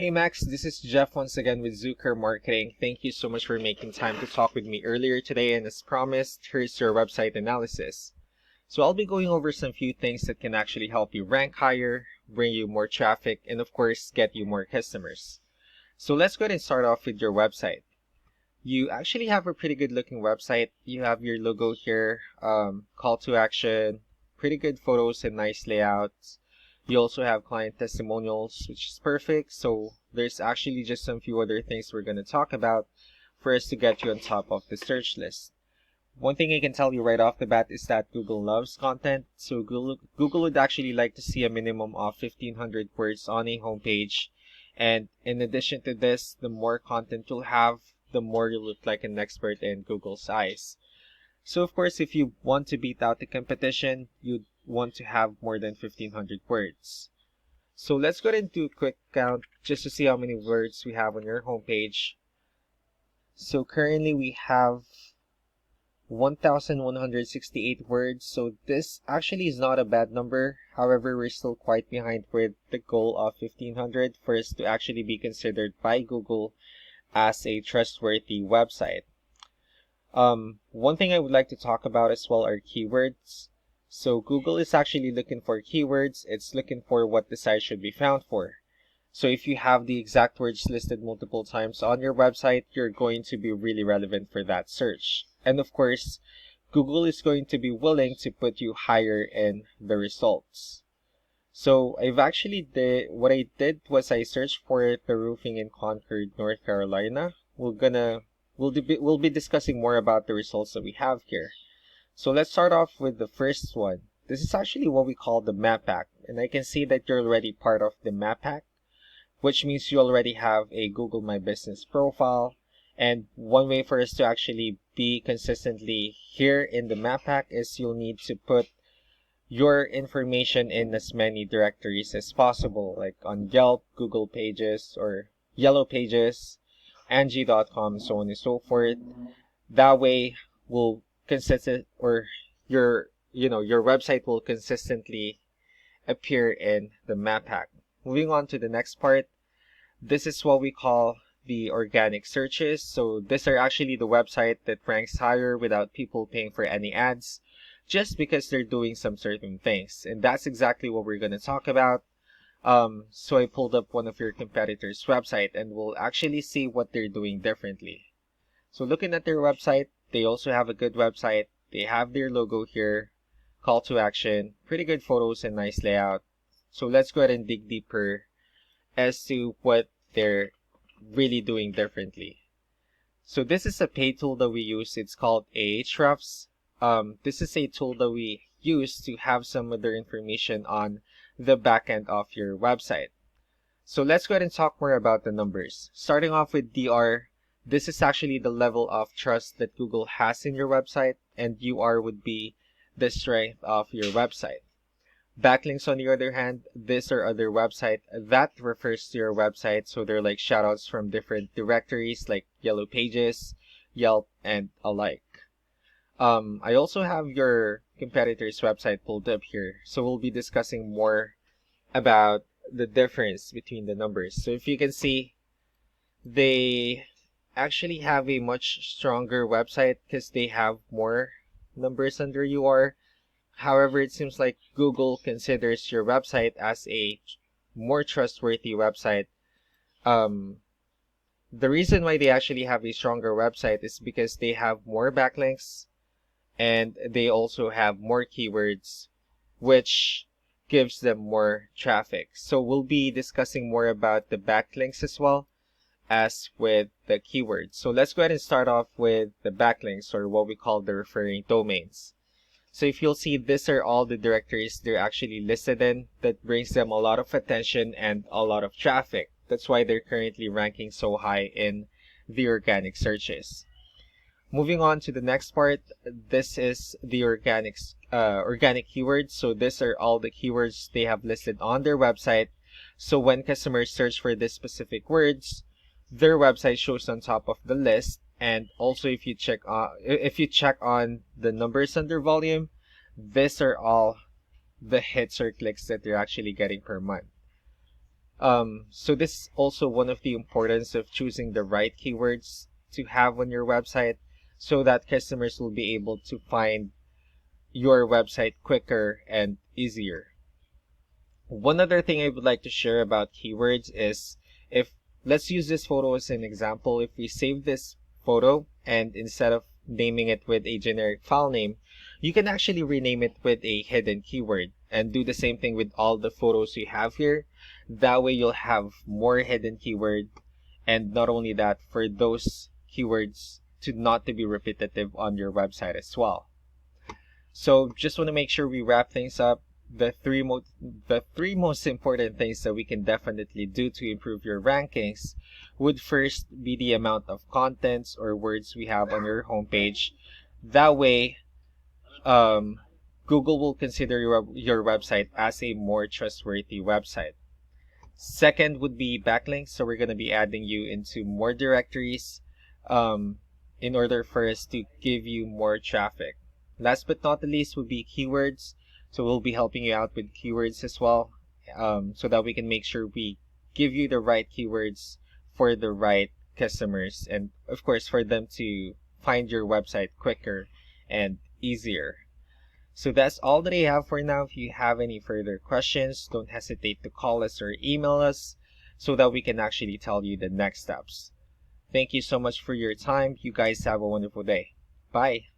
Hey Max, this is Jeff once again with Zucker Marketing. Thank you so much for making time to talk with me earlier today, and as promised, here's your website analysis. So I'll be going over some few things that can actually help you rank higher, bring you more traffic, and of course, get you more customers. So let's go ahead and start off with your website. You actually have a pretty good looking website. You have your logo here, call to action, pretty good photos and nice layouts. You also have client testimonials, which is perfect. So there's actually just some few other things we're going to talk about for us to get you on top of the search list. One thing I can tell you right off the bat is that Google loves content. So Google would actually like to see a minimum of 1,500 words on a homepage. And in addition to this, the more content you'll have, the more you look like an expert in Google's eyes. So of course, if you want to beat out the competition, you'd want to have more than 1,500 words. So let's go ahead and do a quick count just to see how many words we have on your homepage. So currently we have 1,168 words. So this actually is not a bad number. However, we're still quite behind with the goal of 1,500 for us to actually be considered by Google as a trustworthy website. One thing I would like to talk about as well are keywords. So Google is actually looking for keywords. It's looking for what the site should be found for. So if you have the exact words listed multiple times on your website, you're going to be really relevant for that search. And of course, Google is going to be willing to put you higher in the results. So what I did was I searched for the roofing in Concord, North Carolina. We'll be discussing more about the results that we have here. So let's start off with the first one. This is actually what we call the map pack, and I can see that you're already part of the map pack, which means you already have a Google My Business profile. And one way for us to actually be consistently here in the map pack is you'll need to put your information in as many directories as possible, like on Yelp, Google Pages, or Yellow Pages, Angie.com, so on and so forth. That way will consistent or your website will consistently appear in the map pack. Moving on to the next part, this is what we call the organic searches. So these are actually the website that ranks higher without people paying for any ads, just because they're doing some certain things. And that's exactly what we're going to talk about. So I pulled up one of your competitors' website and we'll actually see what they're doing differently. So looking at their website, they also have a good website. They have their logo here, call to action, pretty good photos and nice layout. So let's go ahead and dig deeper as to what they're really doing differently. So this is a paid tool that we use. It's called Ahrefs. This is a tool that we use to have some other information on the backend of your website. So let's go ahead and talk more about the numbers. Starting off with DR, this is actually the level of trust that Google has in your website, and UR would be the strength of your website. Backlinks, on the other hand, these are other websites that refers to your website, so they're like shoutouts from different directories like Yellow Pages, Yelp, and alike. I also have your competitor's website pulled up here, so we'll be discussing more about the difference between the numbers. So if you can see, they actually have a much stronger website because they have more numbers under UR. However, it seems like Google considers your website as a more trustworthy website. The reason why they actually have a stronger website is because they have more backlinks and they also have more keywords, which gives them more traffic. So we'll be discussing more about the backlinks as well as with the keywords. So let's go ahead and start off with the backlinks, or what we call the referring domains. So if you'll see, these are all the directories they're actually listed in that brings them a lot of attention and a lot of traffic. That's why they're currently ranking so high in the organic searches. Moving on to the next part, this is the organic keywords. So these are all the keywords they have listed on their website. So when customers search for these specific words, their website shows on top of the list. And also, if you check on the numbers under volume, these are all the hits or clicks that they're actually getting per month. So this is also one of the importance of choosing the right keywords to have on your website so that customers will be able to find your website quicker and easier. One other thing I would like to share about keywords is, if let's use this photo as an example. If we save this photo and instead of naming it with a generic file name, you can actually rename it with a hidden keyword and do the same thing with all the photos you have here. That way you'll have more hidden keyword, and not only that, for those keywords to not to be repetitive on your website as well. So just want to make sure we wrap things up. The three most important things that we can definitely do to improve your rankings would first be the amount of contents or words we have on your homepage. That way, Google will consider your website as a more trustworthy website. Second would be backlinks. So we're going to be adding you into more directories in order for us to give you more traffic. Last but not the least would be keywords. So we'll be helping you out with keywords as well, so that we can make sure we give you the right keywords for the right customers, and of course for them to find your website quicker and easier. So that's all that I have for now. If you have any further questions, don't hesitate to call us or email us so that we can actually tell you the next steps. Thank you so much for your time. You guys have a wonderful day. Bye.